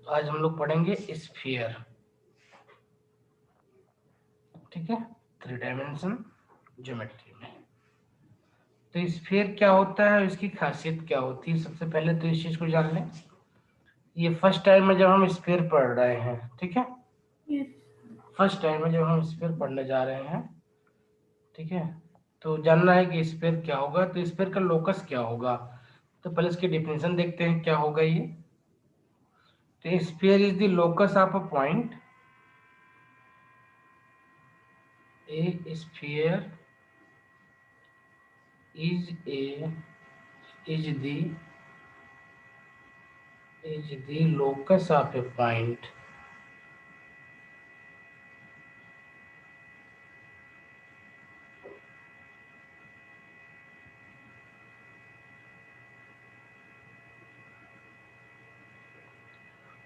आज हम लोग पढ़ेंगे स्फीयर। ठीक है, 3 डायमेंशन ज्योमेट्री में। तो स्फीयर क्या होता है, इसकी खासियत क्या होती है, सबसे पहले तो इस चीज को जान लें। ये फर्स्ट टाइम में जब हम स्फीयर पढ़ रहे हैं, ठीक है, फर्स्ट टाइम में जब हम स्फीयर पढ़ने जा रहे हैं, ठीक है, तो जानना है कि स्फीयर क्या होगा। तो स्फीयर का लोकस क्या होगा, तो पहले इसकी डेफिनेशन देखते हैं क्या होगा ये। तो sphere is the locus of a point. A sphere is a is the locus of a point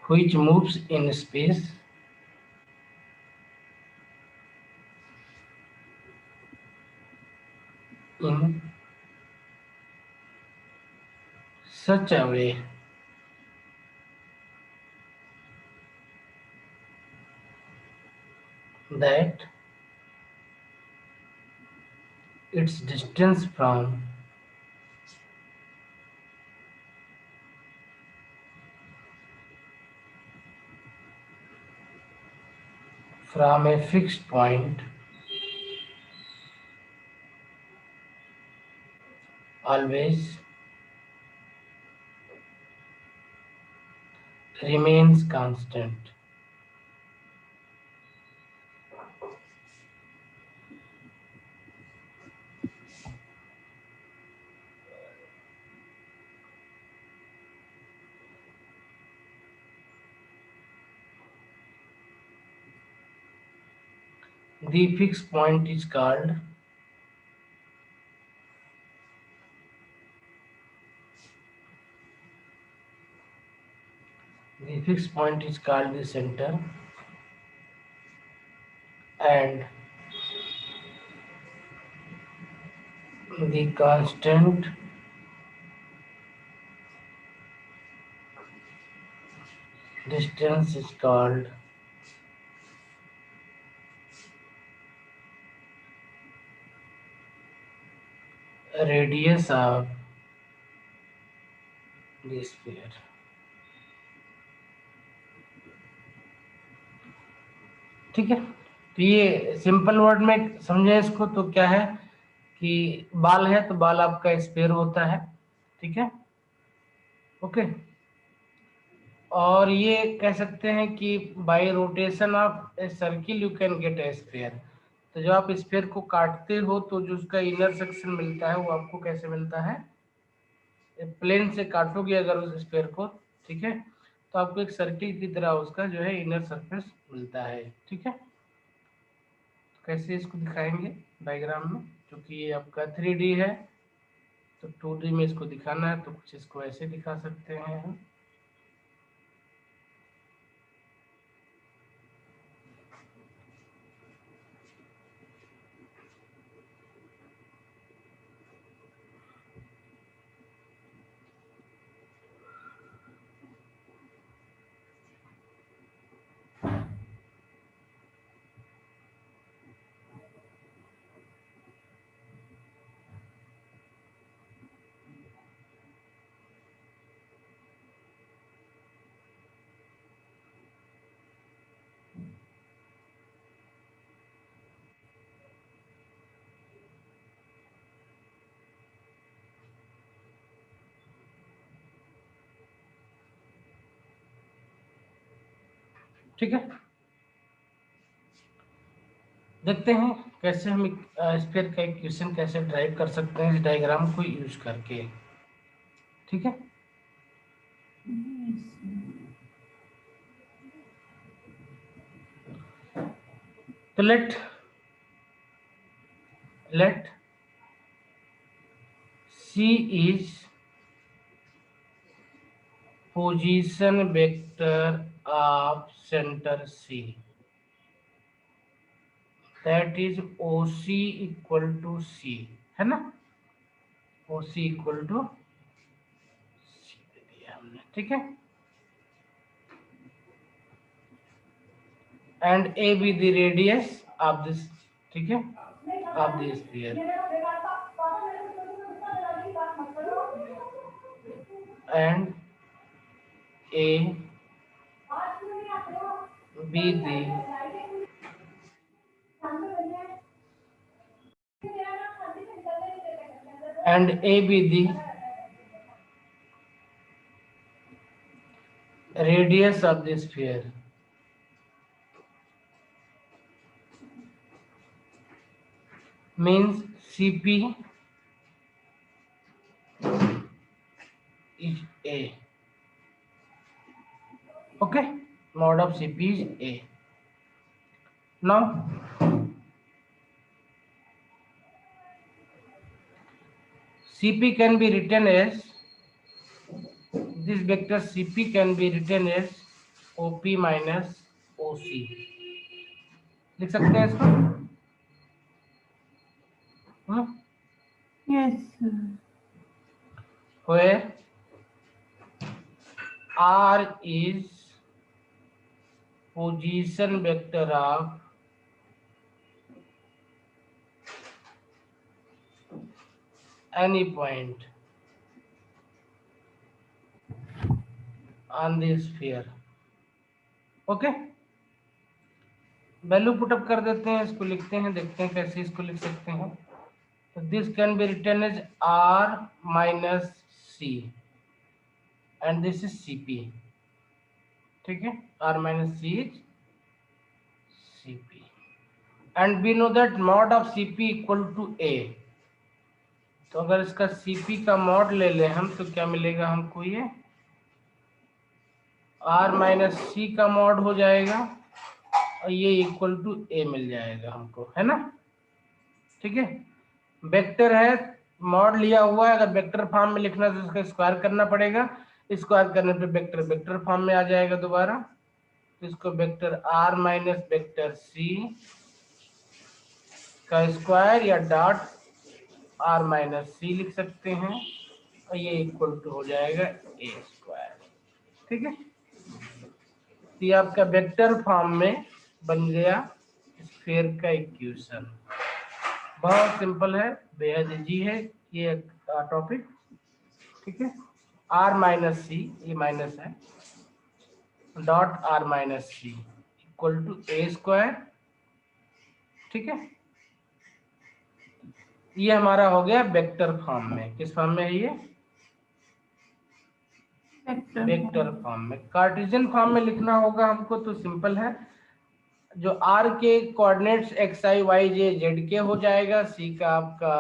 which moves in space in such a way that its distance from a fixed point always remains constant. The fixed point is called the center, and the constant distance is called radius of the sphere. ठीक है, तो ये simple word में समझे इसको तो क्या है कि बाल है तो बाल आपका स्फीयर होता है। ठीक है, ओके। और ये कह सकते हैं कि bye rotation of a circle you can get A sphere. तो जब आप स्फीयर को काटते हो तो जो उसका इनर सेक्शन मिलता है वो आपको कैसे मिलता है, प्लेन से काटोगे अगर उस स्फीयर को, ठीक है, तो आपको एक सर्किल की तरह उसका जो है इनर सरफेस मिलता है। ठीक है, कैसे इसको दिखाएंगे डायग्राम में, क्योंकि ये आपका 3D है तो 2D में इसको दिखाना है, तो कुछ इसको ऐसे दिखा सकते हैं हम। ठीक है, देखते हैं कैसे हम स्फीयर का इक्वेशन कैसे ड्राइव कर सकते हैं इस डायग्राम को यूज करके। ठीक है, तो late C is position vector of center C, that is OC equal to C, है ना, OC equal to C दे दिया हमने। ठीक है, and A be the radius of this, ठीक है, of the sphere, and A be the and A be the radius of the sphere. Means CP is A. Okay, mod of CP is A. Now CP can be written as, this vector CP can be written as OP minus OC. लिख सकते हैं इसको? Yes, sir. Where R is position vector of any point on the sphere. Okay, value put up कर देते हैं, इसको लिखते हैं, देखते हैं कैसे इसको लिख सकते हैं। तो this can be written as R minus C and this is CP, ठीक है, R minus C is CP and we know that mod of CP equal to A। तो अगर इसका CP का मॉड ले लें हम तो क्या मिलेगा हमको, ये R माइनस C का मॉड हो जाएगा और ये इक्वल टू A मिल जाएगा हमको, है ना, ठीक है। वेक्टर है, मॉड लिया हुआ है, अगर वेक्टर फॉर्म में लिखना तो इसका स्क्वायर करना पड़ेगा, स्क्वायर करने पे वेक्टर वेक्टर फॉर्म में आ जाएगा दोबारा। तो इसको vector R minus vector C का स्क्वायर या डॉट R माइनस C लिख सकते हैं और ये इक्वल टू हो जाएगा A स्क्वायर, ठीक है। तो ये आपका वेक्टर फॉर्म में बन गया स्फीयर का इक्वेशन। बहुत सिंपल है, बेहद इजी है ये टॉपिक, ठीक है। R माइनस सी, ये माइनस है, dot R minus C equal to A square, ठीक है। ये हमारा हो गया वेक्टर फॉर्म में। किस फॉर्म में है ये? वेक्टर फॉर्म में। कार्टेशियन फॉर्म में लिखना होगा हमको तो सिंपल है, जो R के कोऑर्डिनेट्स एक्स आई वाई जे जेड के हो जाएगा, C का आपका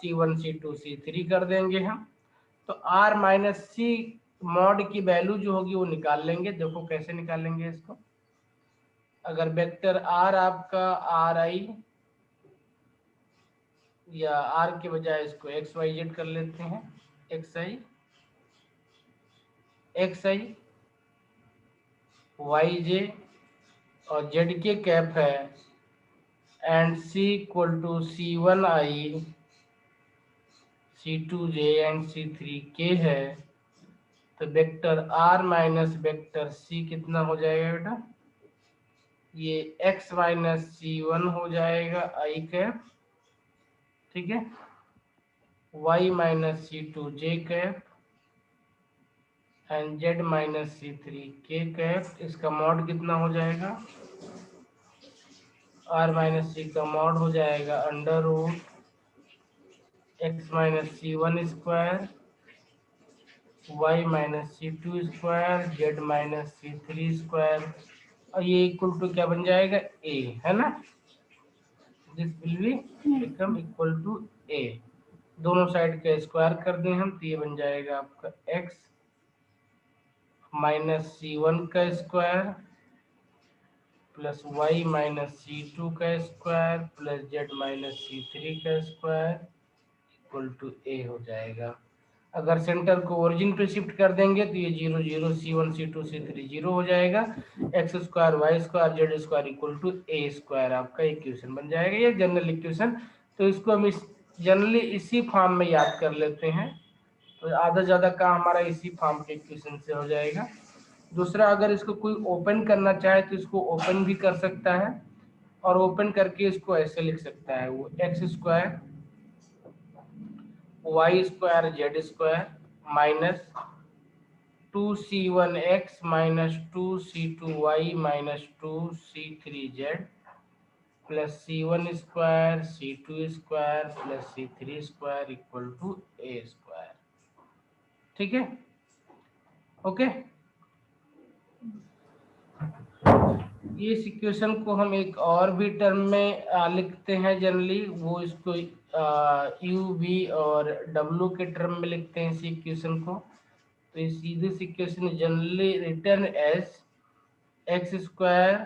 C1 C2 C3 कर देंगे हम। तो R माइनस C मॉड की वैल्यू जो होगी वो निकाल लेंगे। देखो कैसे निकालेंगे इसको। अगर वेक्टर R आपका RI या R के बजाय इसको XYZ कर लेते हैं, XI YJ और जेड के कैप है and C equal to C1I C2J and C3K है। तो vector R minus vector C कितना हो जाएगा बेटा? ये X माइनस C1 हो जाएगा I कैप, ठीक है, Y minus C2J cap and Z minus C3K cap. इसका मॉड कितना हो जाएगा? R माइनस C का मॉड हो जाएगा under root X minus C1 square Y minus C2 square Z minus C3 square और ये इक्वल टू क्या बन जाएगा? A, है ना। This will be become equal to A। दोनों साइड का स्क्वायर कर दें हम तो ये बन जाएगा आपका X माइनस C1 का square plus Y minus C2 का square plus Z minus C3 का स्क्वायर इक्वल टू A हो जाएगा। अगर सेंटर को ओरिजिन पे शिफ्ट कर देंगे तो ये 0 0 C1 C2 C3 0 हो जाएगा। X square Y square Z square equal to A square आपका इक्वेशन बन जाएगा, ये जनरल इक्वेशन। तो इसको हम जनरली इसी फॉर्म में याद कर लेते हैं, तो आधा ज़्यादा काम हमारा इसी फॉर्म के इक्वेशन से हो जाएगा। दूसरा, अगर इसको कोई ओपन करना चाहे तो इसको ओपन भी कर सकता है, और ओपन करके इसको ऐसे लिख सकता है, वो X square Y square Z square minus 2c1x minus 2c2y minus 2c3z plus c1 square c2 square plus c3 square equal to a square. ठीक है, ओके। इस इक्वेशन को हम एक और भी टर्म में लिखते हैं जनरली, वो इसको यू वी और डब्ल्यू के टर्म में लिखते हैं इस इक्वेशन को। तो this equation generally written as X square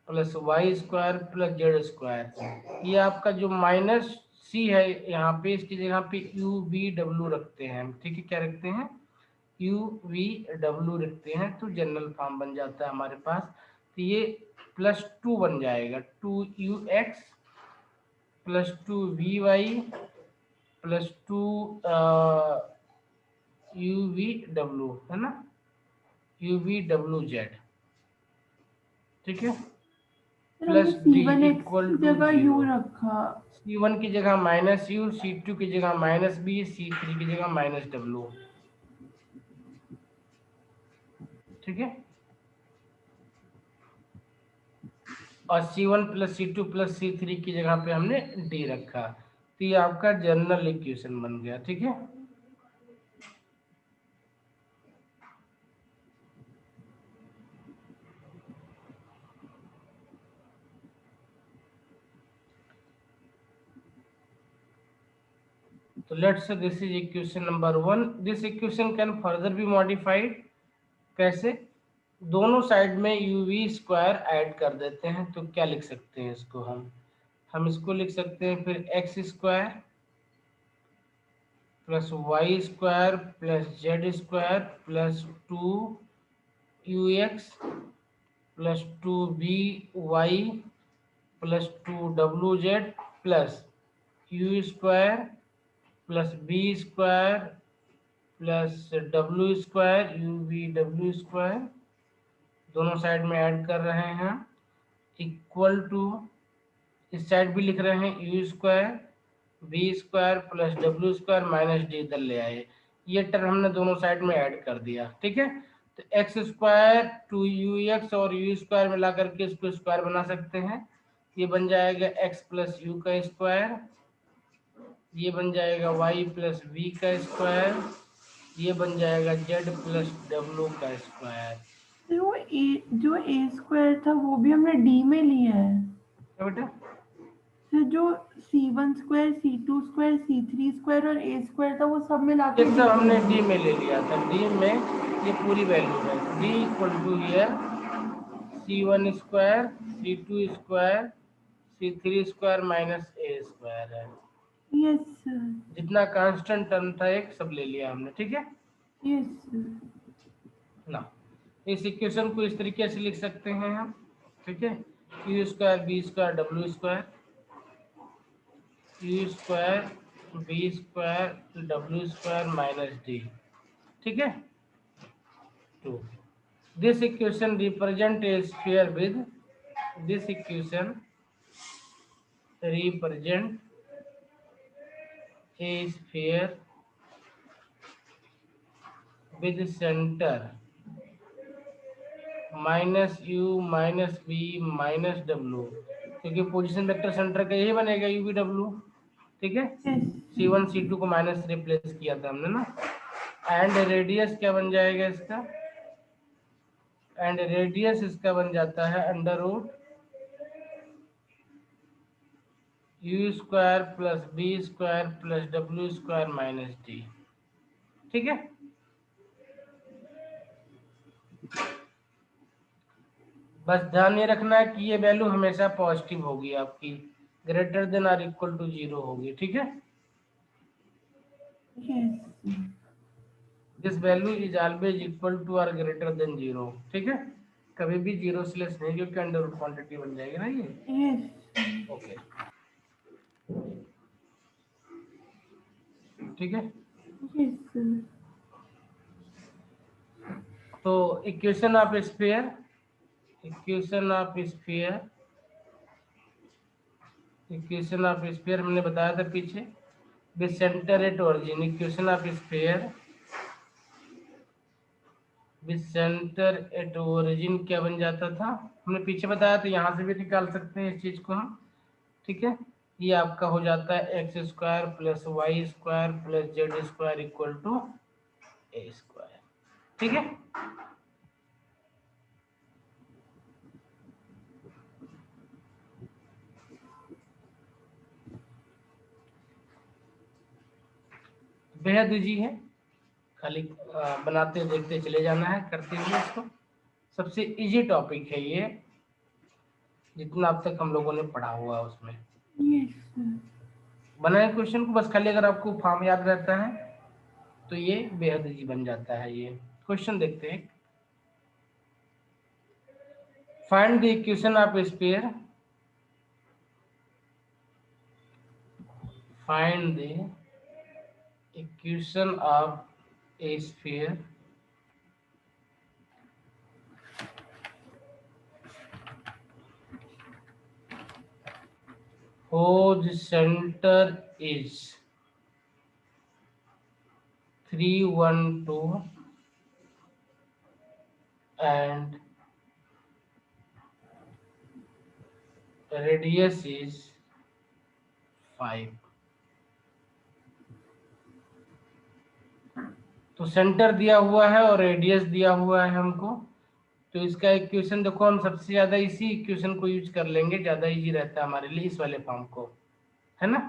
plus Y square plus Z square. ये आपका जो माइनस सी है यहाँ पे, इसकी जगह पे यू वी डब्ल्यू रखते हैं हम। ठीक है, क्या रखते हैं, यू वी डब्ल्यू रखते हैं, तो जनरल फॉर्म बन जाता है हमारे पास। तो ये +2 बन जाएगा, 2ux plus 2vy plus 2uvw, है ना, uvwz। ठीक है, फिर प्लस हमने डी c1x इक्वल की टू जगह u 0। रखा। c1 की जगह माइनस यू, c2 की जगह माइनस बी, c3 की जगह माइनस डब्ल्यू। ठीक है, और c1 plus c2 plus c3 की जगह पे हमने d रखा। तो ये आपका जनरल इक्वेशन बन गया। ठीक है, तो let's say this is equation number 1। This equation can further be modified. कैसे, दोनों साइड में यू वी स्क्वायर ऐड कर देते हैं, तो क्या लिख सकते हैं इसको हम इसको लिख सकते हैं फिर X square plus Y square plus Z square plus 2ux plus 2vy plus 2wz plus U square plus B square plus W square U V W square, दोनों साइड में ऐड कर रहे हैं, इक्वल टू, इस साइड भी लिख रहे हैं U square B square plus W square minus D, इधर ले आए, ये टर्म हमने दोनों साइड में ऐड कर दिया। ठीक है, तो एक्स स्क्वायर 2ux और यू स्क्वायर मिला करके इसको स्क्वायर बना सकते हैं। ये बन जाएगा एक्स प्लस यू का स्क्वायर, ये बन जाएगा y प्लस वी का स्क्वायर, ये बन जाएगा z प्लस डब्ल्यू का स्क्वायर। जो a स्क्वायर था वो भी हमने d में लिया है। क्या बेटा, फिर जो c1 square c2 square c3 square और a स्क्वायर था वो सब मिला ये के सब d हमने में डी में ले लिया था, डी में ये पूरी वैल्यू है, D equal to here c1 square c2 square c3 square minus A square है। Yes sir. जितना कांस्टेंट टर्म था एक सब ले लिया हमने। ठीक है यस सर। ना, इस इक्वेशन को इस तरीके से लिख सकते हैं हम। ठीक है, U square B square W square, U square B square W square minus D. ठीक है, to, this equation represent a sphere with, this equation represent a sphere with center minus U minus B minus W, क्योंकि position vector centre का यही बनेगा you V W. ठीक है, c1 c2 को minus replace किया था हमने ना, एंड रेडियस क्या बन जाएगा इसका, एंड रेडियस इसका बन जाता है under root U square plus B square plus W square minus D. ठीक है, बस ध्यान ये रखना है कि ये वैल्यू हमेशा पॉजिटिव होगी आपकी, greater than or equal to 0 होगी। ठीक है, yes this value is always equal to or greater than 0। ठीक है, कभी भी 0 से लेस नहीं, क्योंकि अंडर रूट क्वांटिटी बन जाएगी ना ये। यस। ओके, ठीक है, यस सर। तो equation of sphere, equation of sphere, equation of sphere हमने बताया था पीछे, with centre at origin. Equation of sphere with centre at origin क्या बन जाता था, हमने पीछे बताया, तो यहाँ से भी निकाल सकते हैं इस चीज को हम। ठीक है, ये आपका हो जाता है X square plus Y square plus Z square equal to A square. ठीक है, बेहद इजी है, खाली बनाते देखते चले जाना है, करते हुए इसको। सबसे इजी टॉपिक है ये, जितना अब तक हम लोगों ने पढ़ा हुआ है उसमें। Yes sir. बनाए क्वेश्चन को बस, खाली अगर आपको फॉर्म याद रहता है तो ये बेहद इजी बन जाता है। ये क्वेश्चन देखते हैं। Find the equation of sphere, find the equation of A sphere whose center is 312 and radius is 5। तो सेंटर दिया हुआ है और रेडियस दिया हुआ है हमको, तो इसका इक्वेशन देखो, हम सबसे ज्यादा इसी इक्वेशन को यूज कर लेंगे, ज्यादा इजी रहता है हमारे लिए इस वाले फॉर्म को, है ना।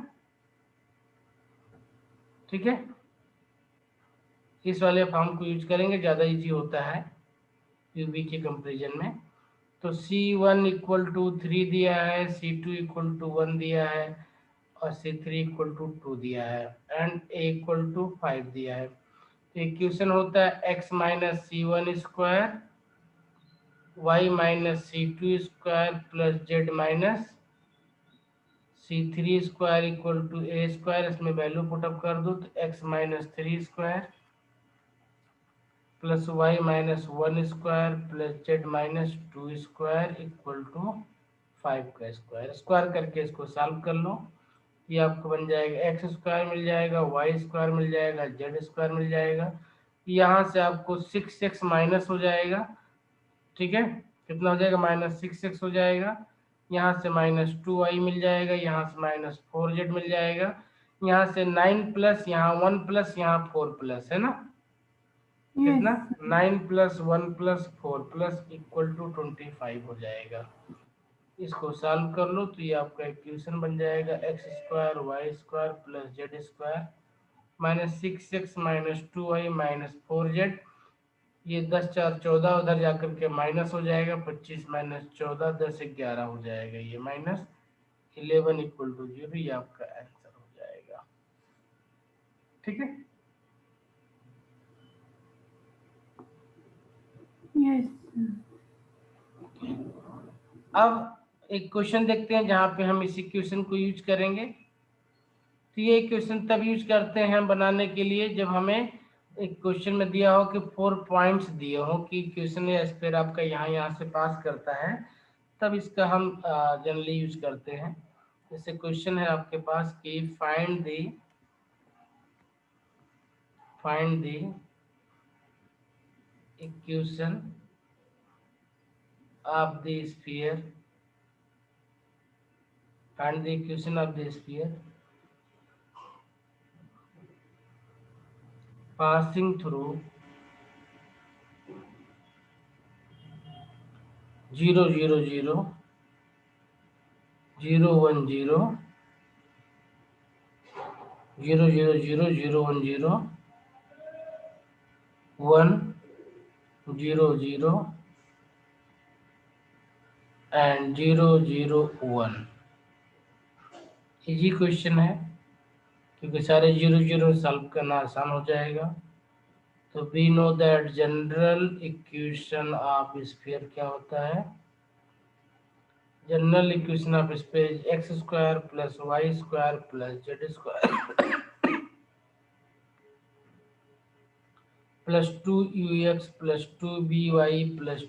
ठीक है, इस वाले फॉर्म को यूज करेंगे, ज्यादा इजी होता है यूबी के कंपेरिजन में। तो C1 इक्वल टू 3 दिया है, C2 इक्वल टू 1 दिया है और C3 इक्वल टू 2 दिया है एंड A इक्वल टू 5 दिया है। तो इक्वेशन होता है x minus C1 square y minus C2 square plus z minus C3 square equal to a square. इसमें वैल्यू पुटअप कर दो तो x minus 3 square plus Y minus 1 square plus Z minus 2 square equal to 5 का square. Square करके इसको solve कर लो, ये आपको बन जाएगा एक्स स्क्वायर मिल जाएगा, वाई स्क्वायर मिल जाएगा, जेड स्क्वायर मिल जाएगा। यहाँ से आपको 6x माइनस हो जाएगा। ठीक है, कितना हो जाएगा, माइनस 6x हो जाएगा। यहाँ से माइनस 2y मिल जाएगा, यहाँ से माइनस 4z मिल जाएगा, यहाँ से 9 प्लस यहाँ 1 प्लस यहाँ 4 प्लस, है ना। कितना, yes 9 plus 1 plus 4 plus equal to 25 हो जाएगा। इसको सॉल्व कर लो तो ये आपका इक्वेशन बन जाएगा X square Y square plus Z square minus 6x minus 2y minus 4z। ये 10 4 14, उधर जाकर के माइनस हो जाएगा, 25 माइनस 14 10 11 हो जाएगा, ये माइनस 11 इक्वल टू 0। ये आपका आंसर हो जाएगा। ठीक है, यस अब एक क्वेश्चन देखते हैं जहाँ पे हम इस इक्वेशन को यूज करेंगे। तो ये इक्वेशन तब यूज करते हैं हम बनाने के लिए जब हमें एक क्वेश्चन में दिया हो कि 4 पॉइंट्स दिए हो कि इक्वेशन या स्फीयर आपका यहाँ से पास करता है, तब इसका हम जनरली यूज करते हैं। जैसे क्वेश्चन है आपके पास कि find the equation of the sphere, find the equation of the sphere passing through 0 0 0 0 1 0 0 0 0 0 1 0 1 0 0 and 0 0 1। Easy question है क्योंकि सारे 0 0 सॉल्व करना आसान हो जाएगा। तो we know that general equation of sphere क्या होता है, general equation of sphere X square plus Y square plus Z square plus 2ux plus 2by plus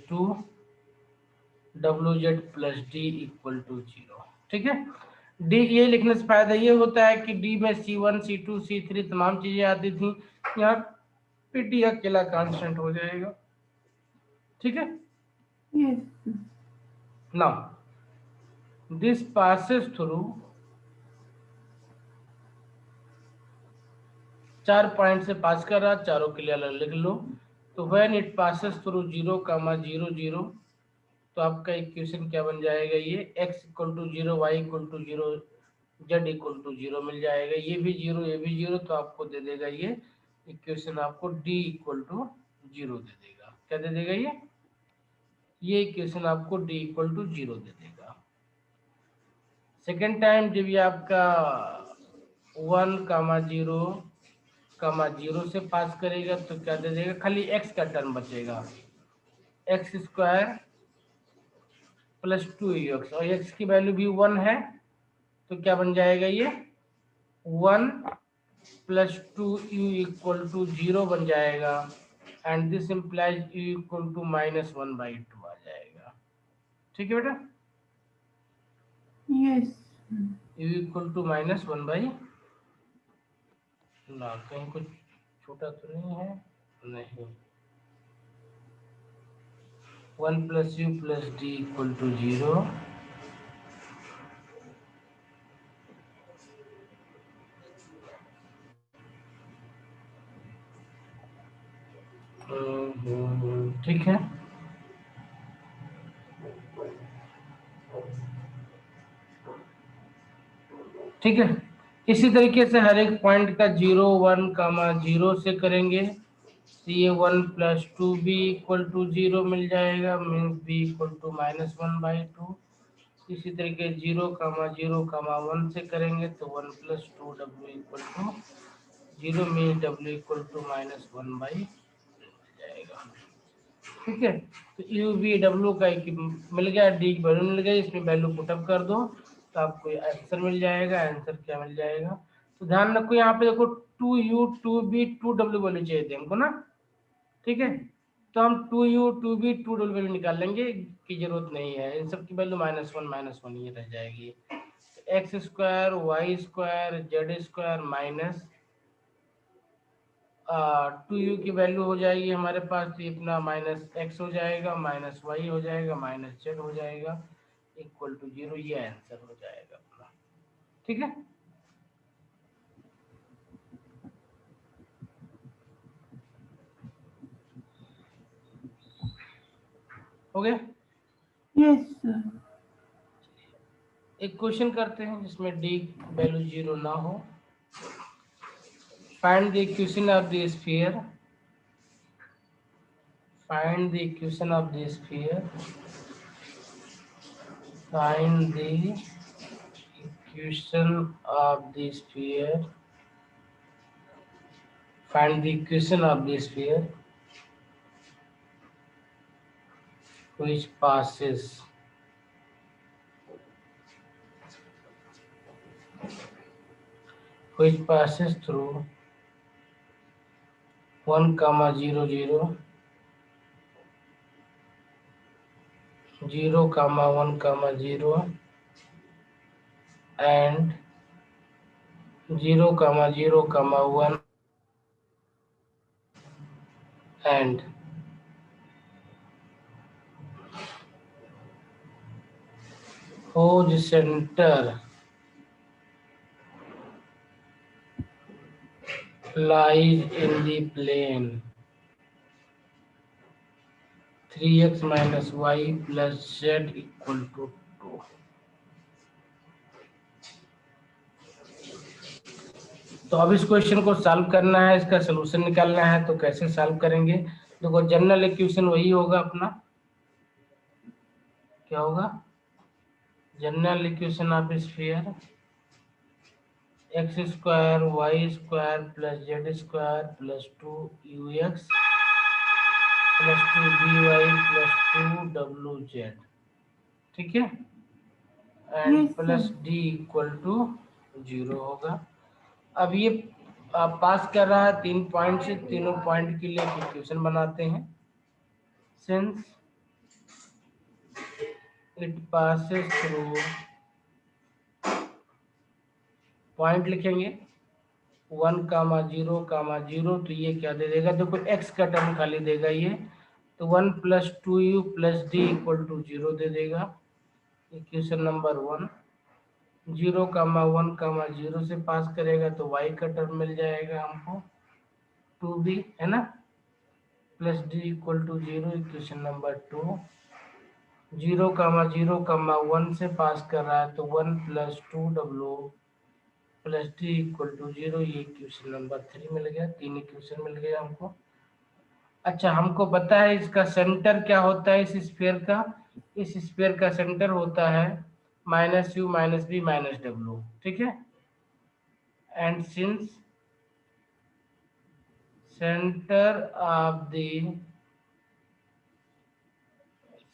2wz plus D equal to 0। ठीक है, डी ये लिखने से फायदा ये होता है कि डी में C1 C2 C3 तमाम चीजें आती थी, यहाँ पे डी अकेला कांस्टेंट हो जाएगा। ठीक है, Yes. Now this passes through 4 point से पास कर रहा, चारों के लिए अलग लिख लो। तो व्हेन इट पासेस थ्रू 0, 0 0, तो आपका इक्वेशन क्या बन जाएगा, ये x equal to 0, y equal to 0, z equal to 0 मिल जाएगा। ये भी 0 ये भी 0, तो आपको दे देगा ये इक्वेशन, आपको d इक्वल टू 0 दे देगा। क्या दे देगा ये इक्वेशन आपको d इक्वल टू 0 दे देगा। सेकेंड टाइम जब ये आपका 1, 0, 0 से पास करेगा तो क्या दे देगा, खाली x का टर्म बचेगा, एक्स स्क्वायर प्लस 2ux, और x की वैल्यू भी 1 है, तो क्या बन जाएगा ये 1 प्लस 2u इक्वल टू 0 बन जाएगा, and this implies u equal to -1/2 आ जाएगा। ठीक है बेटा, Yes. u इक्वल टू -1/, ना कहीं कुछ छोटा तो नहीं है, नहीं, 1 plus u plus d equal to 0, ठीक है। ठीक है, इसी तरीके से हर एक पॉइंट का 0, 1, 0 से करेंगे, ये 1 प्लस 2b इक्वल टू 0 मिल जाएगा, मीन्स b इक्वल टू -1/2। इसी तरीके 0, 0, 1 से करेंगे तो 1 plus 2w equal to 0, means w equal to -1/2 जाएगा। ठीक है, तो यू वी डब्ल्यू का एक मिल गया, डी की वैल्यू मिल गई, इसमें वैल्यू पुटअप कर दो तो आपको आंसर मिल जाएगा। आंसर क्या मिल जाएगा, तो ध्यान रखो यहाँ पे देखो 2u 2b 2w वैल्यू चाहिए थे हमको ना। ठीक है, तो हम 2u 2b 2w वैल्यू निकाल लेंगे, की जरूरत नहीं है, इन सब की वैल्यू -1 ही रह जाएगी। X square Y square Z square minus 2u की वैल्यू हो जाएगी हमारे पास, तो अपना -x हो जाएगा, -y हो जाएगा, -z हो जाएगा, इक्वल टू 0, ये आंसर हो जाएगा अपना। ठीक है, हो गया। Yes, sir. एक क्वेश्चन करते हैं जिसमें d वैल्यू 0 ना हो। Find the equation of the sphere, find the equation of the sphere, find the equation of the sphere, find the equation of the sphere which passes through 1, 0, 0, 0, 1, 0, and 0, 0, 1, and whose center lies in the plane 3x minus y plus z equal to 2। तो अब इस question को solve करना है, इसका solution निकालना है, तो कैसे सॉल्व करेंगे, देखो जनरल इक्वेशन वही होगा अपना, क्या होगा, general equation of sphere X square Y square plus Z square plus 2ux plus 2by plus 2wz। ठीक है, and Yes, plus sir. d equal to 0 होगा। अब ये आप पास कर रहा है 3 पॉइंट से, तीनों पॉइंट के लिए इक्वेशन बनाते हैं। Since it passes through, point लिखेंगे 1,0,0, तो ये क्या दे देगा, देखो x का टर्म खाली देगा ये, तो 1 + 2u + d = 0 दे देगा। Equation number 1। 0,1,0 से पास करेगा तो y का टर्म मिल जाएगा हमको 2b, है ना, + d = 0। Equation number 2। 0,0,1 से पास कर रहा है तो 1 + 2w + d = 0। ये इक्वेशन नंबर 3 मिल गया। 3 इक्वेशन मिल गया हमको। अच्छा, हमको पता है इसका सेंटर क्या होता है इस स्फीयर का। इस स्फीयर का सेंटर होता है -u - b - w, ठीक है। And since centre of the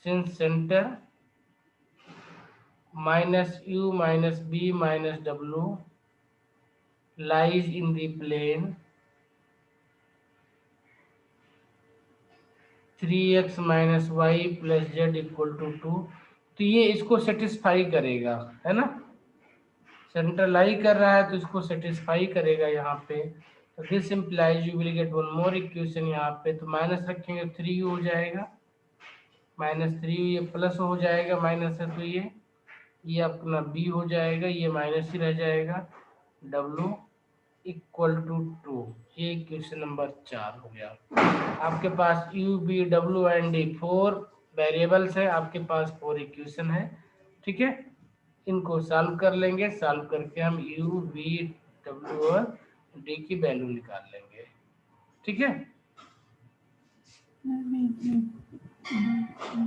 centre -u - b - w lies in the plane 3x - y + z = 2, तो ये इसको सेटिस्फाई करेगा, है ना। सेंटर लाई कर रहा है तो इसको सेटिस्फाई करेगा यहाँ पे। तो this implies you will get one more equation यहाँ पे, तो माइनस रखेंगे 3u हो जाएगा, -3u, ये प्लस हो जाएगा, माइनस है तो ये अपना b हो जाएगा, ये माइनस ही रह जाएगा, w = 2। ये इक्वेशन नंबर 4 हो गया। आपके पास u, b, w and d 4 variables है, आपके पास 4 इक्वेशन है, ठीक है। इनको सॉल्व कर लेंगे, सॉल्व करके हम u, v, w और d की वैल्यू निकाल लेंगे, ठीक है।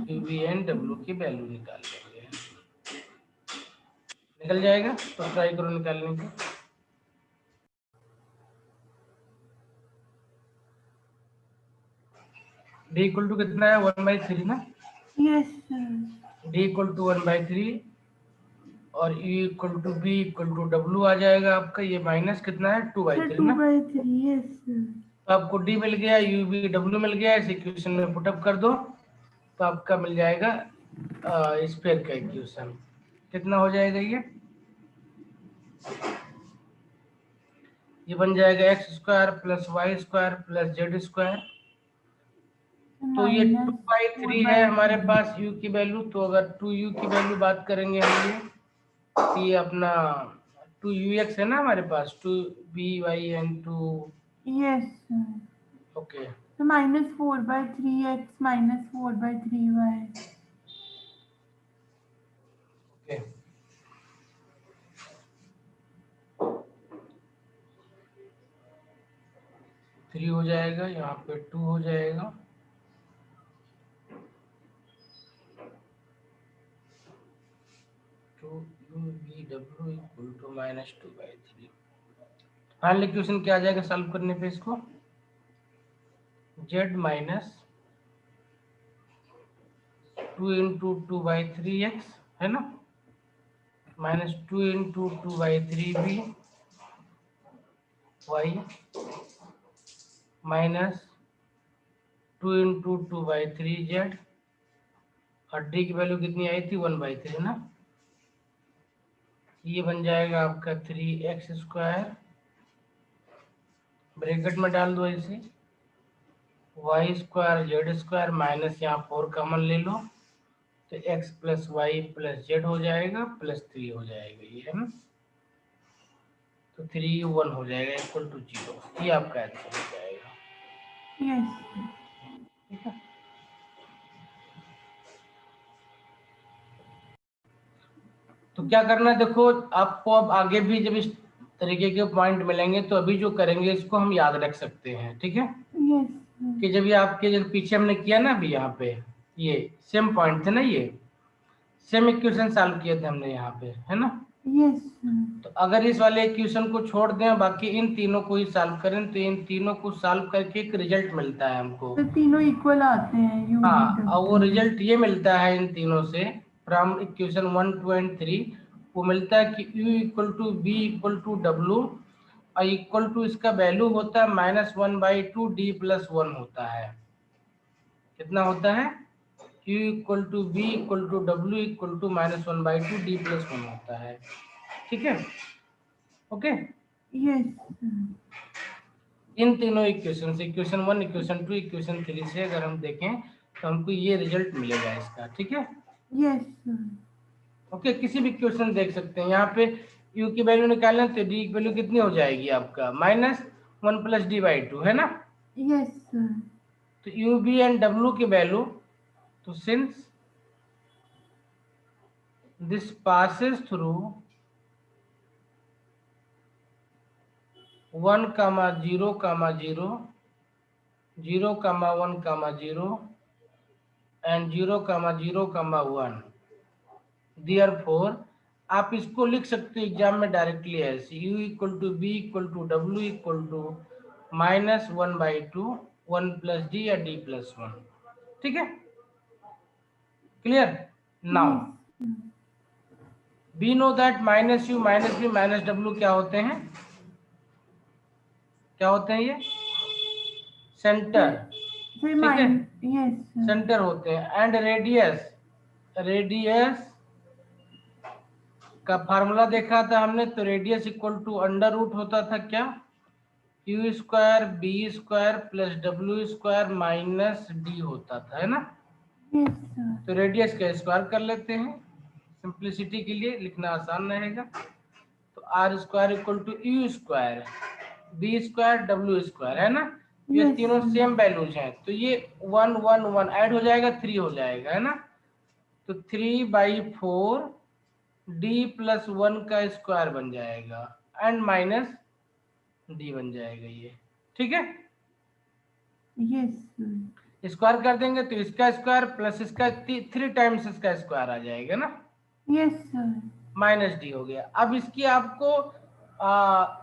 u, v एंड w की वैल्यू निकाल लेंगे, निकल जाएगा। तो ट्राई करो निकालने की। d = कितना है, 1/3 ना। Yes sir. d = 1/3 और u = b = w आ जाएगा आपका, ये माइनस कितना है, सर 2/3 ना। 2/3, यस सर। तो आपको d मिल गया, u, v, w मिल गया, इस इक्वेशन में पुटअप कर दो तो आपका मिल जाएगा स्फीयर का इक्वेशन। कितना हो जाएगा ये बन जाएगा x² + y² + z²। तो ये 2/3 है हमारे पास u की वैल्यू। तो अगर 2u की वैल्यू बात करेंगे हम, ये अपना 2ux है ना हमारे पास, 2by and 2, yes sir. Okay. तो -4/3x - 4/3y। ओके, 3 हो जाएगा, यहाँ पे 2 हो जाएगा, तो u, v, w = -2/3। Final equation क्या आ जाएगा सॉल्व करने पे इसको, z - 2 × 2/3x, है ना, -2 × 2/3b y -2 × 2/3z, और d की वैल्यू कितनी आई थी, 1/3 ना। ये बन जाएगा आपका 3x², ब्रैकेट में डाल दो इसे, y² z² माइनस यहाँ 4 कॉमन ले लो, तो x + y + z हो जाएगा, +3 हो जाएगा, ये है ना। तो 3u1 हो जाएगा = 0। ये आपका आंसर हो जाएगा, यस। ठीक है। तो क्या करना है, देखो आपको अब आगे भी जब इस तरीके के पॉइंट मिलेंगे तो अभी जो करेंगे इसको हम याद रख सकते हैं, ठीक है। यस कि जब ये आपके जब पीछे हमने किया ना, अभी यहाँ पे ये सेम पॉइंट थे ना, ये सेम इक्वेशन सॉल्व किए थे हमने यहाँ पे, है ना। यस। तो अगर इस वाले इक्वेशन को छोड़ दें, बाकी इन तीनों को ही सॉल्व करें, तो इन तीनों को सॉल्व करके एक रिजल्ट मिलता है हमको। तो तीनों इक्वल आते हैं, u, v, हाँ, और वो w। रिजल्ट ये मिलता है इन तीनों से, फ्रॉम इक्वेशन 1, 2 एंड 3, वो मिलता है कि u = b = w और इक्वल टू इसका वैल्यू होता है -1/2 D+1 होता है। कितना होता है? Q equal to B equal to W equal to -1/2 D+1 होता है। ठीक है, ओके। यस इन तीनों इक्वेशन से, इक्वेशन 1, इक्वेशन 2, इक्वेशन 3 से अगर हम देखें तो हमको ये रिजल्ट मिलेगा इसका। ठीक है, यस ओके। किसी भी इक्वेशन देख सकते हैं। यहाँ पे u की वैल्यू निकालना तो d की वैल्यू कितनी हो जाएगी आपका? -1 + d/2 है ना। यस तो u b एंड w की वैल्यू, तो since this passes through 1, 0, 0, 0, 1, 0 and 0, 0, 1, therefore आप इसको लिख सकते हो एग्जाम में डायरेक्टली ऐसे, u equal to B equal to W equal to -1/2 1 + d या d+1। ठीक है, clear? Now we know that -u, -v, -w क्या होते हैं? क्या होते हैं ये? सेंटर। सर ठीक है, यस सेंटर होते हैं। एंड रेडियस, रेडियस का फार्मूला देखा था हमने, तो radius equal to under root होता था क्या? q square b square plus w square minus d होता था, है ना। यस तो रेडियस का स्क्वायर कर लेते हैं, सिंप्लिसिटी के लिए लिखना आसान रहेगा। तो r square equal to u square b square w square, है ना। ये यस तीनों सेम वैल्यूज हैं, तो ये 1 1 1 ऐड हो जाएगा, 3 हो जाएगा, है ना। तो 3/4 d+1 का स्क्वायर बन जाएगा एंड माइनस d बन जाएगा ये। ठीक है, यस स्क्वायर कर देंगे तो इसका स्क्वायर प्लस इसका 3 टाइम्स इसका स्क्वायर आ जाएगा ना, यस सर -d हो गया। अब इसकी आपको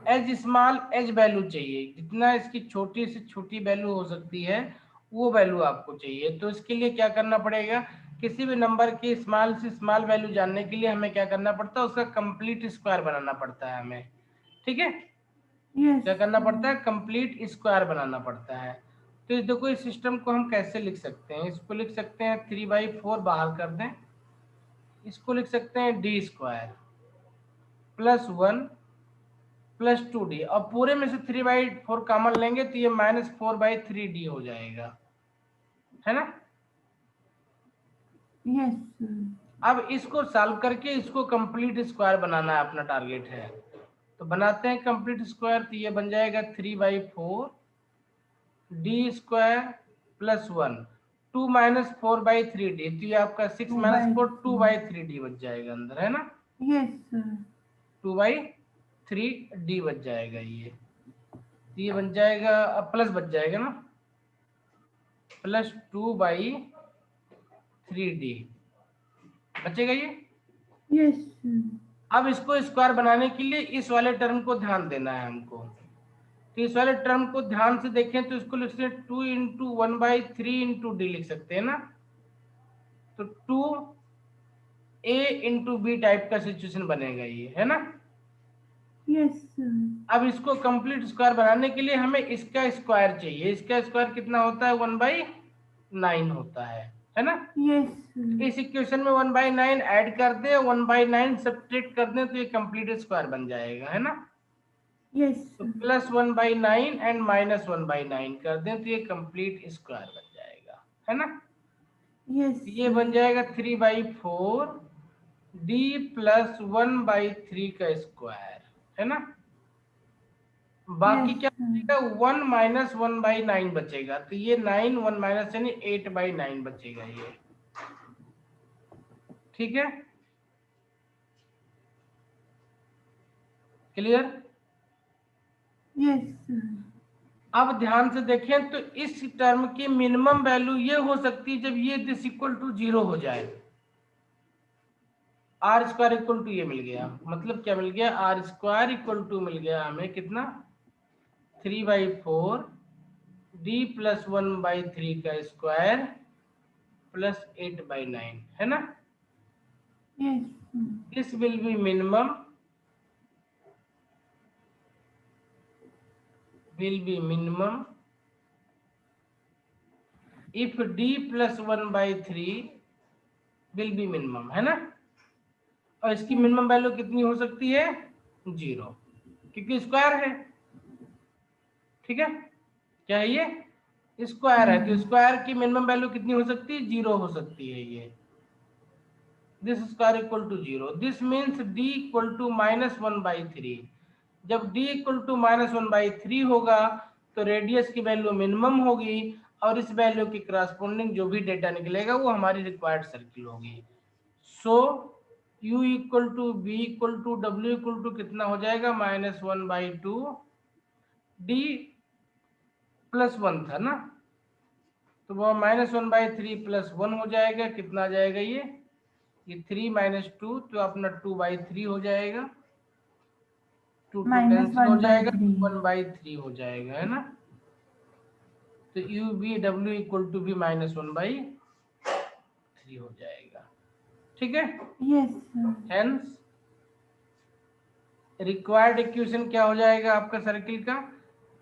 एज स्मॉल एज वैल्यू चाहिए, जितना इसकी छोटी से छोटी वैल्यू हो सकती है वो वैल्यू आपको चाहिए। तो इसके लिए क्या करना पड़ेगा? किसी भी नंबर की स्मॉल से स्मॉल वैल्यू जानने के लिए हमें क्या करना पड़ता है? उसका कंप्लीट स्क्वायर बनाना पड़ता है हमें। ठीक है, यस क्या करना पड़ता है? कंप्लीट स्क्वायर बनाना पड़ता है। तो इस देखो, इस सिस्टम को हम कैसे लिख सकते हैं? इसको लिख सकते हैं 3/4 बाहर कर दें, इसको लिख सकते हैं d स्क्वायर +1 + 2d, और पूरे में से 3/4 कॉमन लेंगे तो ये -4/3d हो जाएगा, है ना। यस अब इसको सॉल्व करके इसको कंप्लीट स्क्वायर बनाना है, अपना टारगेट है। तो बनाते हैं कंप्लीट स्क्वायर, तो ये बन जाएगा 3/4 d स्क्वायर +1 2 - 4/3d, तो ये आपका 6 - 4 2/3d बच जाएगा अंदर, है ना। यस सर 2/3d बच जाएगा ये। तो ये बन जाएगा, अब प्लस बच जाएगा ना, +2/3d बचेगा ये। यस अब इसको स्क्वायर बनाने के लिए इस वाले टर्म को ध्यान देना है हमको। तो इस वाले टर्म को ध्यान से देखें तो इसको लिख सकते हैं 2 × 1/3 × d लिख सकते हैं ना। तो 2a × b टाइप का सिचुएशन बनेगा ये, है ना। यस अब इसको कंप्लीट स्क्वायर बनाने के लिए हमें इसका स्क्वायर चाहिए। इसका स्क्वायर कितना होता है? 1/9 होता है ना। यस इस इक्वेशन में 1/9 ऐड कर दें, 1/9 सब्ट्रैक्ट कर दें, तो ये कंप्लीट स्क्वायर बन जाएगा, है ना। यस तो +1/9 एंड -1/9 कर दें तो ये कंप्लीट स्क्वायर बन जाएगा, है ना। यस ये बन जाएगा 3/4 d+1/3 का स्क्वायर, है ना। बाकी क्या बचेगा? 1 - 1/9 बचेगा, तो ये 9 1 माइनस यानी 8/9 बचेगा ये। ठीक है, क्लियर? यस अब ध्यान से देखें तो इस टर्म की मिनिमम वैल्यू ये हो सकती है जब ये दिस इक्वल टू 0 हो जाए। r² इक्वल टू ये मिल गया, मतलब क्या मिल गया? r² इक्वल टू मिल गया हमें कितना? 3/4 d+1/3 का स्क्वायर प्लस 8/9, है ना। Yes this will B minimum will be minimum if d plus 1/3 will be minimum, है ना। और इसकी मिनिमम वैल्यू कितनी हो सकती है, 0, क्योंकि स्क्वायर है, ठीक है। क्या है ये, स्क्वायर है, तो स्क्वायर की मिनिमम वैल्यू कितनी हो सकती है, 0 हो सकती है ये। This square equal to 0, this means d equal to -1/3। जब d इक्वल टू -1/3 होगा तो रेडियस की वैल्यू मिनिमम होगी, और इस वैल्यू की करस्पॉन्डिंग जो भी डेटा निकलेगा वो हमारी रिक्वायर्ड सर्किल होगी। So u equal to v equal to w equal to कितना हो जाएगा, -1/2, d +1 था ना, तो वो -1/3 +1 हो जाएगा, कितना आ जाएगा ये 3 - 2, तो अपना 2/3 हो जाएगा, 2 2 कैंसिल हो जाएगा, 1/3 हो जाएगा, है ना। तो u v w equal to भी -1/3 हो जाएगा, ठीक है। यस हेंस रिक्वायर्ड इक्वेशन क्या हो जाएगा आपका सर्किल का,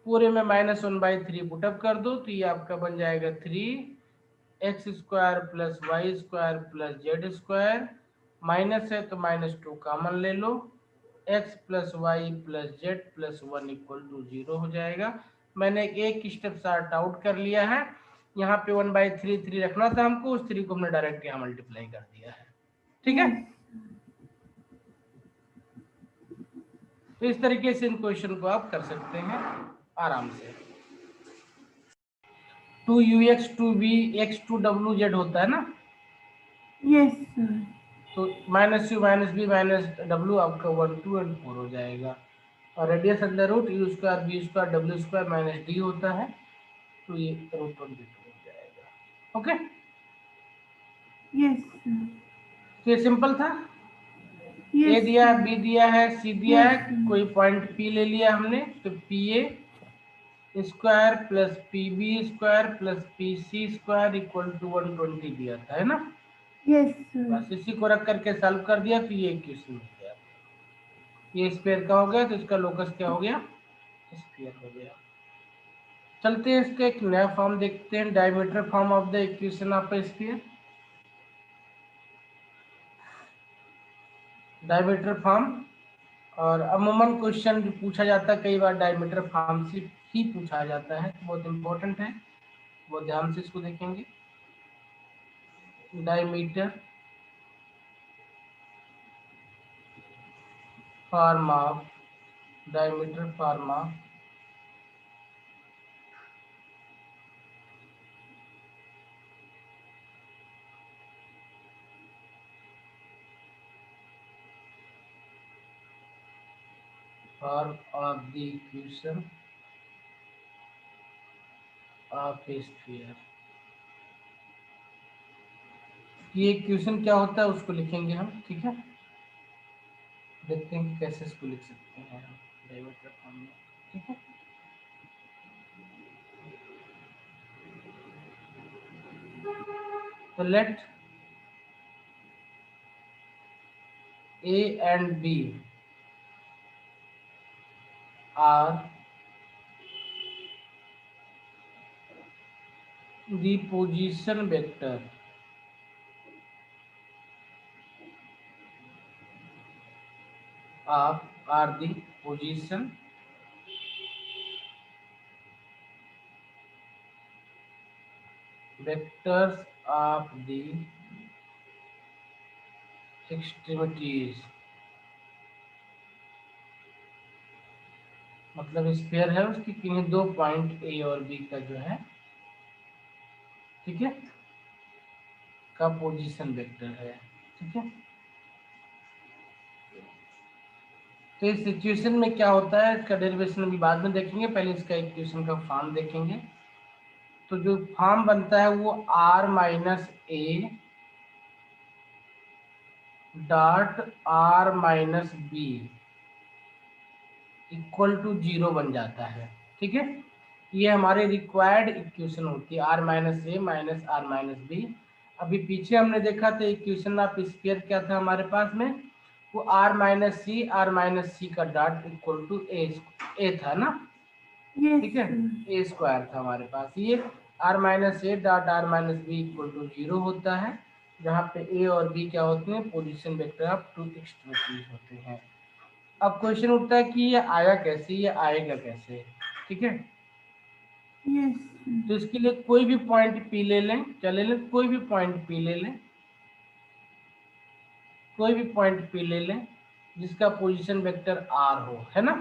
पूरे में -1/3 पुटअप कर दो, तो ये आपका बन जाएगा 3x² + y² + z², माइनस है तो -2 कॉमन ले लो, x + y + z + 1 = 0 हो जाएगा। मैंने एक स्टेप शार्ट आउट कर लिया है, यहाँ पे 1/3 3 रखना था हमको, उस 3 को हमने डायरेक्ट यहाँ मल्टीप्लाई कर दिया है, ठीक है। तो इस तरीके से इन क्वेश्चन को आप कर सकते हैं आराम से। 2ux 2v x 2w z होता है ना, यस सर, तो -u -v -w आपका 1 2 और 4 हो जाएगा, और radius under root u² v² w² - d होता है, तो ये √22 हो जाएगा, ओके। यस सर, तो ये सिंपल था, ए यस दिया सर, बी दिया है सी दिया है, यस कोई पॉइंट पी ले लिया हमने, तो PA² + PB² + PC² = 120 दिया था, है ना। यस सर, बस इसी को रख करके सॉल्व कर दिया, तो ये इक्वेशन मिल गया। ये स्फीयर का हो गया, तो इसका लोकस क्या हो गया, स्फीयर हो गया। चलते हैं इसका एक नया फॉर्म देखते हैं, diameter form of the equation of A sphere. Diameter form, और अमूमन क्वेश्चन जो पूछा जाता है कई बार डायमीटर फॉर्म से ही पूछा जाता है, बहुत इंपॉर्टेंट है, वो ध्यान से इसको देखेंगे। Diameter form of diameter form of the equation of A sphere. ये इक्वेशन क्या होता है उसको लिखेंगे हम, ठीक है। देखते हैं कि कैसे इसको लिख सकते हैं हम डायमीटर फॉर्म में, ठीक है। तो late A and B are the position vector of are the position vectors of the extremities, मतलब स्फीयर है उसकी किन्हीं दो पॉइंट ए और बी का जो है, ठीक है, का पोजीशन वेक्टर है, ठीक है। तो इस सिचुएशन में क्या होता है, इसका डेरिवेशन अभी बाद में देखेंगे, पहले इसका इक्वेशन का फॉर्म देखेंगे। तो जो फॉर्म बनता है वो r - a dot r - b equal to 0 बन जाता है, ठीक है। ये हमारे रिक्वायर्ड इक्वेशन होती है, r - a - r - b। अभी पीछे हमने देखा था इक्वेशन ऑफ स्फीयर क्या था हमारे पास में, वो r - c का डॉट इक्वल टू a था ना, यस ठीक है, ए स्क्वायर था हमारे पास। ये R minus A dot R minus B equal to 0 होता है, जहाँ पे ए और बी क्या होते हैं, position vector of two extremities होते हैं। अब क्वेश्चन उठता है कि ये आया कैसे, ये आएगा कैसे। ठीक है, यस तो इसके लिए कोई भी पॉइंट पी ले लें, क्या ले लें, कोई भी पॉइंट पी ले लें, कोई भी पॉइंट पी ले लें जिसका पोजीशन वेक्टर आर हो, है ना।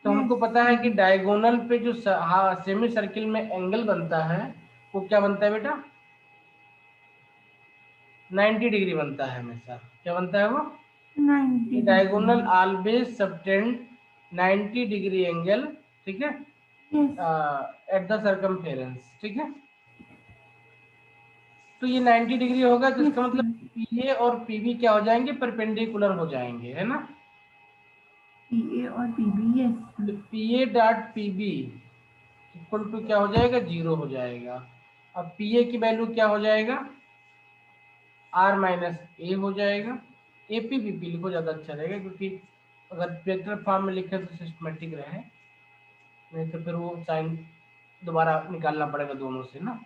तो हमको पता है कि डायगोनल पे जो हाँ सेमी सर्किल में एंगल बनता है वो क्या बनता है बेटा, 90 डिग्री बनता है हमेशा। क्या बनता है वो, 90 diagonal degree. Always subtend 90 degree angle, ठीक है, यस एट द सर्कमफेरेंस। ठीक है, तो ये 90 डिग्री होगा, तो यस इसका मतलब सर। पीए और पीबी क्या हो जाएंगे, परपेंडिकुलर हो जाएंगे, है ना। पी ए और पी बी। यस तो sir. PA dot PB equal to क्या हो जाएगा, 0 हो जाएगा। अब पीए की वैल्यू क्या हो जाएगा, आर माइनस ए हो जाएगा। ए पी बी पी लिखो, ज़्यादा अच्छा रहेगा, क्योंकि अगर वेक्टर फॉर्म में लिखे तो सिस्टमेटिक रहे, नहीं तो फिर वो साइन दोबारा निकालना पड़ेगा दोनों से ना।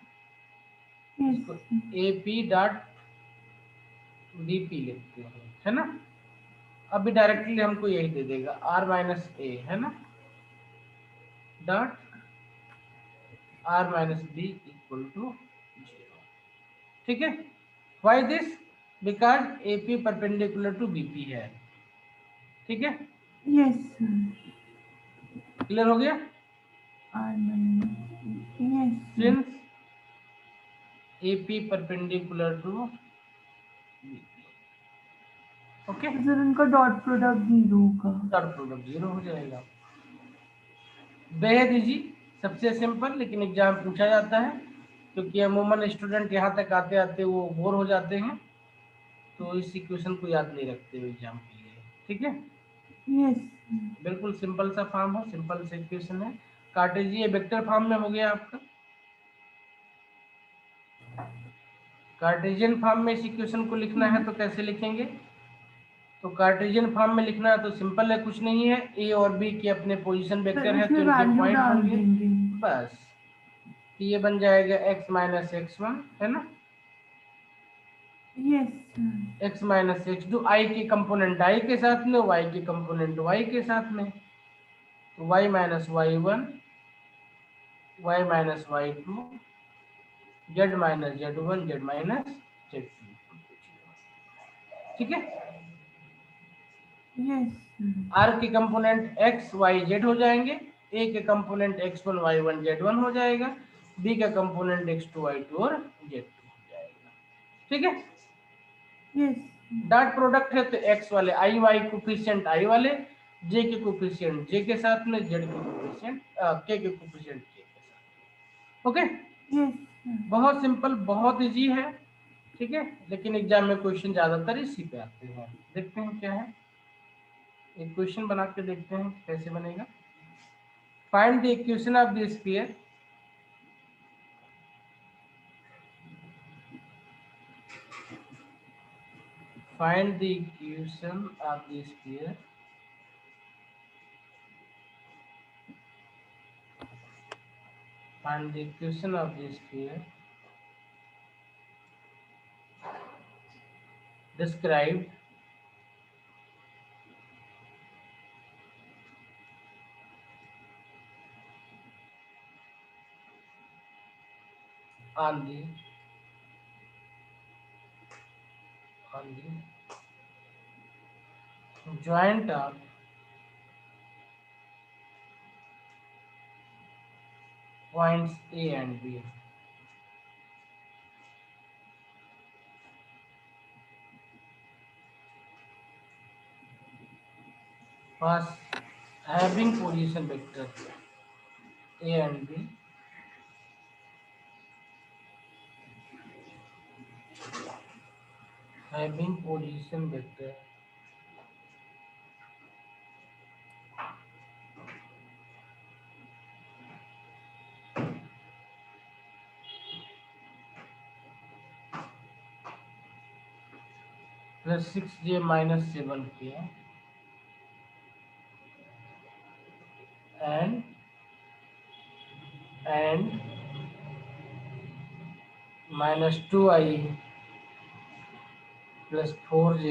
यस इसको A P dot B P लिखते हैं, है ना। अभी डायरेक्टली हमको यही दे देगा, आर माइनस ए, है ना, dot R minus B equal to 0। ठीक है, why this, because A P perpendicular to B P है। ठीक है, यस सर। क्लियर हो गया। R minus. Yes sir. Since A P perpendicular to B P, okay, तो सर उनका dot product 0 होगा। डॉट प्रोडक्ट 0 हो जाएगा। बेहद इजी, सबसे सिंपल, लेकिन एग्जाम पूछा जाता है, क्योंकि अमूमन स्टूडेंट यहाँ तक आते आते वो बोर हो जाते हैं, तो इस इक्वेशन को याद नहीं रखते हुए एग्जाम के लिए। ठीक है, यस बिल्कुल सिंपल सा फॉर्म है, सिंपल सा इक्वेशन है। कार्टेशियन वेक्टर फॉर्म में हो गया आपका। कार्टेशियन फॉर्म में इस इक्वेशन को लिखना है तो कैसे लिखेंगे, तो कार्टेशियन फॉर्म में लिखना है तो सिंपल है, कुछ नहीं है, ए और बी के अपने पोजीशन सर, वेक्टर है इसमें तो इनके वैल्यू पॉइंट डाल होंगे, देंगे। बस। तो ये बन जाएगा x माइनस एक्स वन, है ना, yes sir. x minus X two, I के कंपोनेंट आई के साथ में, y के कंपोनेंट y के साथ में, तो y minus Y one, Y minus Y two, Z minus Z one, Z minus Z two. ठीक है, यस सर। आर के कंपोनेंट एक्स वाई जेड हो जाएंगे, ए के component X one Y one Z one हो जाएगा, B का component X two Y two और जेड टू हो जाएगा। ठीक है, यस डॉट प्रोडक्ट है तो एक्स वाले आई वाई कोफिशिएंट आई वाले, जे के कोफिशिएंट जे के साथ में, जेड के कोफिशिएंट के कोफिशिएंट के साथ। ओके, यस बहुत सिंपल, बहुत इजी है। ठीक है, लेकिन एग्जाम में क्वेश्चन ज्यादातर इसी पे आते हैं। देखते हैं क्या है, एक क्वेश्चन बना के देखते हैं कैसे बनेगा। Find the equation of the sphere, find the equation of the sphere, find the equation of the sphere described on the joint of points A and B, was having position vector A and B, having position vector plus 6j minus 7k and -2i plus 4j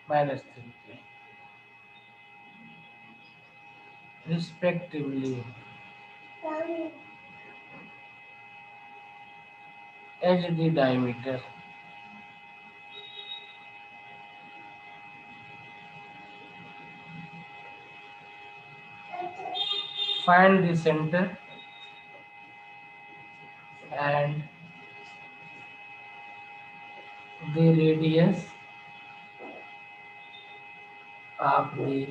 minus 3k respectively as the diameter. Find the center and the radius of the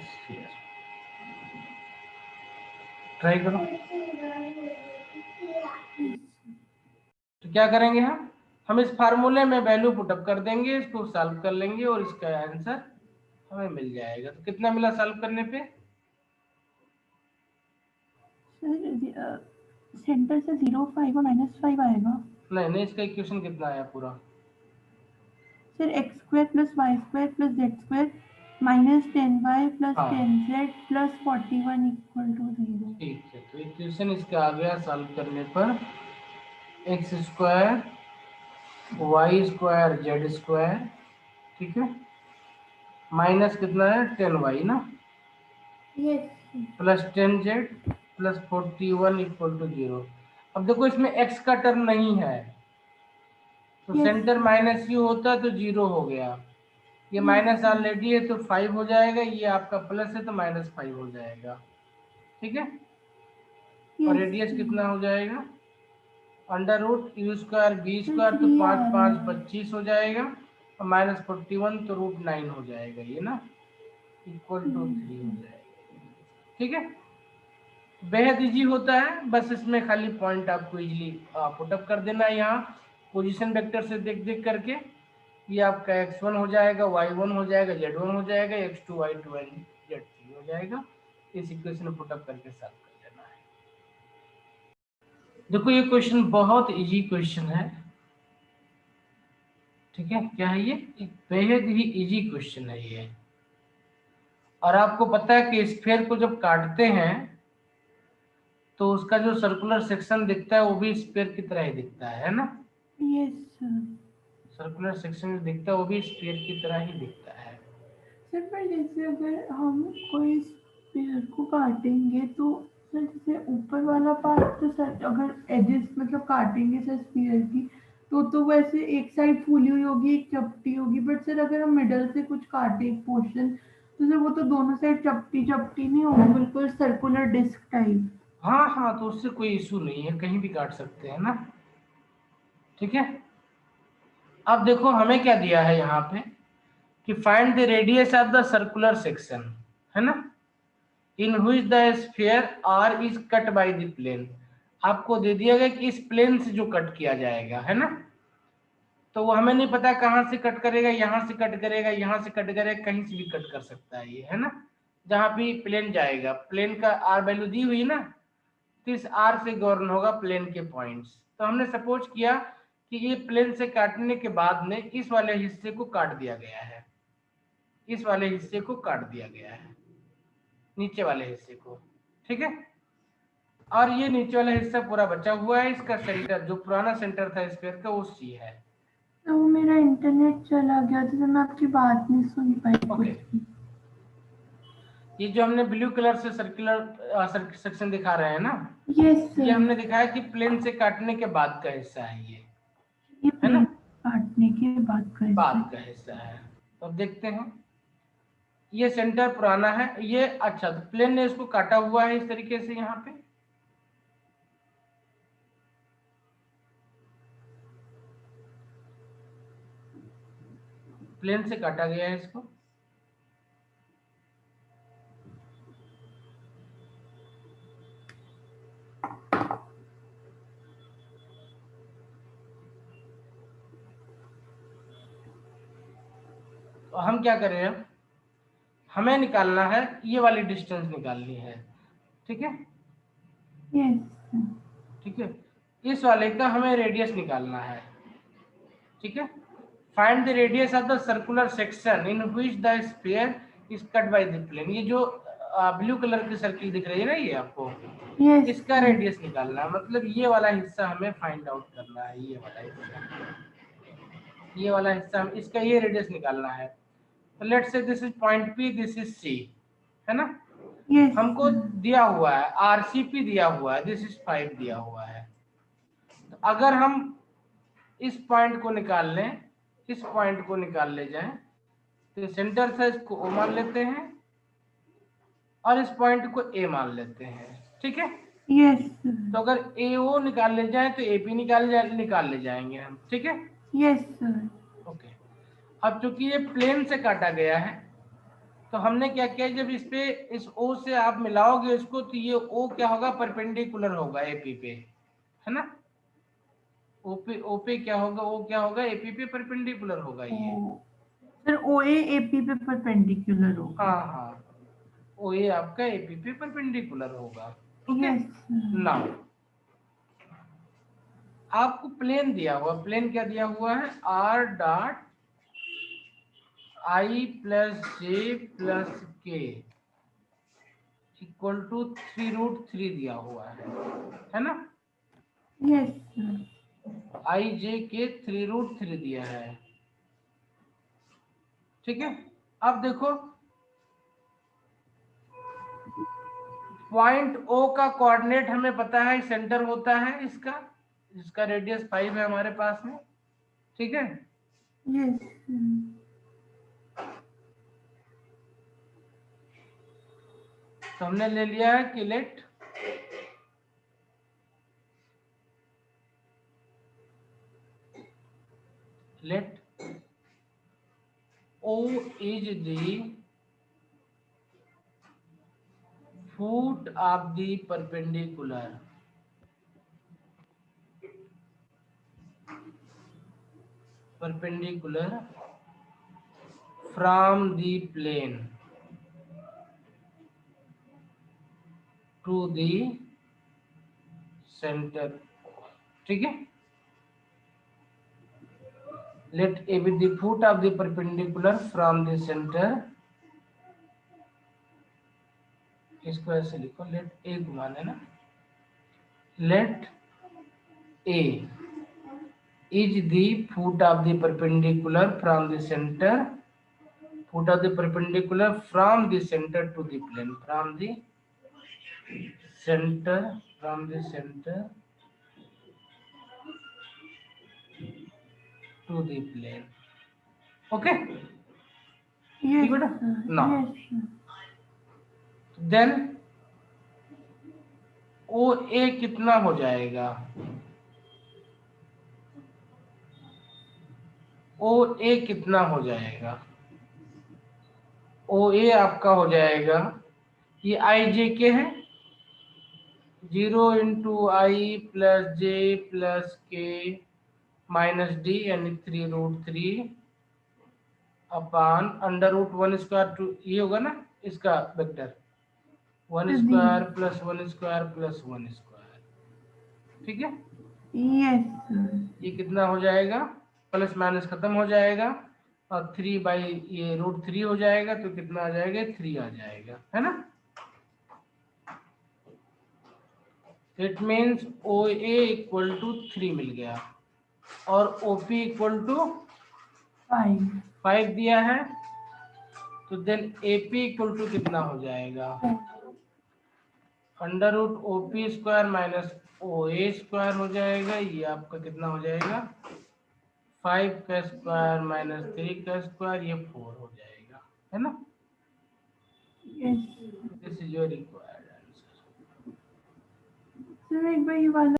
sphere. Try करो। तो क्या करेंगे हम इस फार्मूले में value put up कर देंगे, इसको सॉल्व कर लेंगे और इसका आंसर हमें मिल जाएगा। तो कितना मिला सॉल्व करने पे? सर सेंटर से 0, 5 और -5 आएगा। नहीं, इसका इक्वेशन कितना आया पूरा? Sir x² + y² + z² -10y + 10z + 41 = 0। ठीक है, तो इक्वेशन इसका आ गया सॉल्व करने पर x² y² z², ठीक है, माइनस कितना है 10y ना, यस प्लस 10z प्लस 41 = 0। अब देखो इसमें x का टर्म नहीं है, तो Yes. सेंटर माइनस यू होता तो 0 हो गया, ये माइनस ऑलरेडी है तो 5 हो जाएगा, ये आपका प्लस है तो -5 हो जाएगा, ठीक है। और रेडियस कितना हो जाएगा? √u² b² तो 5 5 25 हो जाएगा, और -41 तो √9 हो जाएगा, ये ना = 3 हो जाएगा, ठीक है। बेहद इजी होता है, बस इसमें खाली पॉइंट आपको इजीली पुटअप कर देना है यहाँ पोजीशन वेक्टर से देख देख करके। ये आपका x1 हो जाएगा, y1 हो जाएगा, z1 हो जाएगा, x2 y2 z3 हो जाएगा। इस इक्वेशन पुटअप करके सॉल्व कर लेना है। देखो ये क्वेश्चन बहुत इजी क्वेश्चन है, ठीक है। क्या है ये? एक बेहद ही इजी क्वेश्चन है ये। और आपको पता है कि स्फीयर को जब काटते हैं तो उसका जो सर्कुलर सेक्शन दिखता है वो भी स्फीयर की तरह ही दिखता है ना? Yes sir. सर्कुलर सेक्शन जो दिखता है वो भी स्फीयर की तरह ही दिखता है। सर पर जैसे अगर हम कोई स्फीयर को काटेंगे तो सर जैसे ऊपर वाला पार्ट तो सर अगर एजेस मतलब काटेंगे सर स्फीयर की तो वैसे एक साइड फूली हुई होगी, एक चपटी होगी, बट सर अगर हम मिडल से कुछ काटे एक पोर्शन तो सर वो तो दोनों साइड चपटी चपटी नहीं होगी, बिल्कुल सर्कुलर डिस्क टाइप। हाँ, तो उससे कोई इशू नहीं है, कहीं भी काट सकते हैं ना, ठीक है। अब देखो हमें क्या दिया है यहाँ पे कि find the radius of the circular section, है ना, in which the sphere R is cut by the plane. आपको दे दिया गया कि इस प्लेन से जो कट किया जाएगा, है ना, तो वो हमें नहीं पता कहाँ से कट करेगा, यहाँ से कट करेगा, यहाँ से कट करेगा, कहीं से भी कट कर सकता है ये, है ना। जहाँ भी प्लेन जाएगा, प्लेन का आर वैल्यू दी हुई ना, तो इस आर से गवर्न होगा प्लेन के पॉइंट्स। तो हमने सपोज किया कि ये प्लेन से काटने के बाद में इस वाले हिस्से को काट दिया गया है, इस वाले हिस्से को काट दिया गया है, नीचे वाले हिस्से को, ठीक है। और ये नीचे वाला हिस्सा पूरा बचा हुआ है, इसका सेंटर जो पुराना सेंटर था स्फीयर का वो सी है। तो मेरा इंटरनेट चला गया तो मैं आपकी बात नहीं सुन पाई। ओके, ये जो हमने ब्लू कलर से सर्कुलर सेक्शन दिखा रहे हैं ना, यस ये हमने दिखाया कि प्लेन से काटने के बाद का हिस्सा है ये, ये है ना, प्लेन काटने के बाद का हिस्सा है। तो अब देखते हैं, ये सेंटर पुराना है, ये अच्छा तो प्लेन ने इसको काटा हुआ है इस तरीके से, यहाँ पे प्लेन से काटा गया है इसको। तो हम क्या कर रहे हैं, हमें निकालना है ये वाली डिस्टेंस निकालनी है, ठीक है। यस ठीक है, इस वाले का हमें रेडियस निकालना है, ठीक है। Find the radius of the circular section in which the sphere is cut by the plane. ये जो ब्लू कलर की सर्किल दिख रही है ना ये आपको, यस इसका रेडियस निकालना है, मतलब ये वाला हिस्सा हमें फाइंड आउट करना है, ये वाला हिस्सा, ये वाला हिस्सा हम इसका ये रेडियस निकालना है। तो let's say this is point P, this is C, है ना। यस हमको दिया हुआ है आरसीपी दिया हुआ है, दिस इज 5 दिया हुआ है। तो अगर हम इस पॉइंट को निकाल लें, इस पॉइंट को निकाल ले जाएं, तो सेंटर से इसको ओ मान लेते हैं और इस पॉइंट को ए मान लेते हैं, ठीक है। यस तो अगर ए ओ निकाल ले जाए तो एपी निकाल ले जाएंगे हम, ठीक है। Yes sir. ओके, अब चूंकि ये प्लेन से काटा गया है तो हमने क्या किया, जब इस पे इस ओ से आप मिलाओगे इसको तो ये ओ क्या होगा, परपेंडिकुलर होगा एपी पे, है ना। ओ पे क्या होगा, ओ क्या होगा, एपी पे परपेंडिकुलर होगा ये। सर ओ ए एपी पे परपेंडिकुलर होगा। हाँ हाँ, ओ ये आपका एपी पे परपेंडिकुलर होगा, ओके। यस नाउ आपको प्लेन दिया हुआ, प्लेन क्या दिया हुआ है, R dot I plus J plus के इक्वल टू 3√3 दिया हुआ है ना। Yes sir. आई जे के 3√3 दिया है, ठीक है। अब देखो पॉइंट ओ का कोऑर्डिनेट हमें पता है, सेंटर होता है इसका, जिसका रेडियस 5 है हमारे पास में, ठीक है। यस तो हमने ले लिया है कि let O is the foot of the perpendicular from the plane to the center, ठीक है। let A be the foot of the perpendicular from the center, इसको ऐसे लिखो, let A घुमाना है ना, let A is the foot of the perpendicular from the center, foot of the perpendicular from the center to the plane, from the center to the plane, okay। Yes ठीक बेटा, sir. now yes then ओ ए कितना हो जाएगा, ओ ए कितना हो जाएगा, ओ ए आपका हो जाएगा, ये आई जे के है, 0 इंटू आई प्लस जे प्लस के माइनस डी यानी 3√3 अपान √1² टू, ये होगा ना इसका वेक्टर, 1² प्लस 1² प्लस 1², ठीक है। Yes sir. ये कितना हो जाएगा, प्लस माइनस खत्म हो जाएगा और 3 बाई ये √3 हो जाएगा, तो कितना आ जाएगा, 3 आ जाएगा, है ना। It means O A equal to 3 मिल गया और ओपी इक्वल टू 5 दिया है, तो देन एपी इक्वल टू कितना हो जाएगा, √OP² माइनस OA² हो जाएगा, ये आपका कितना हो जाएगा, 5 का स्क्वायर माइनस 3 का स्क्वायर, ये 4 हो जाएगा, है ना। Yes this is your required answer. Sir एक बार ये वाला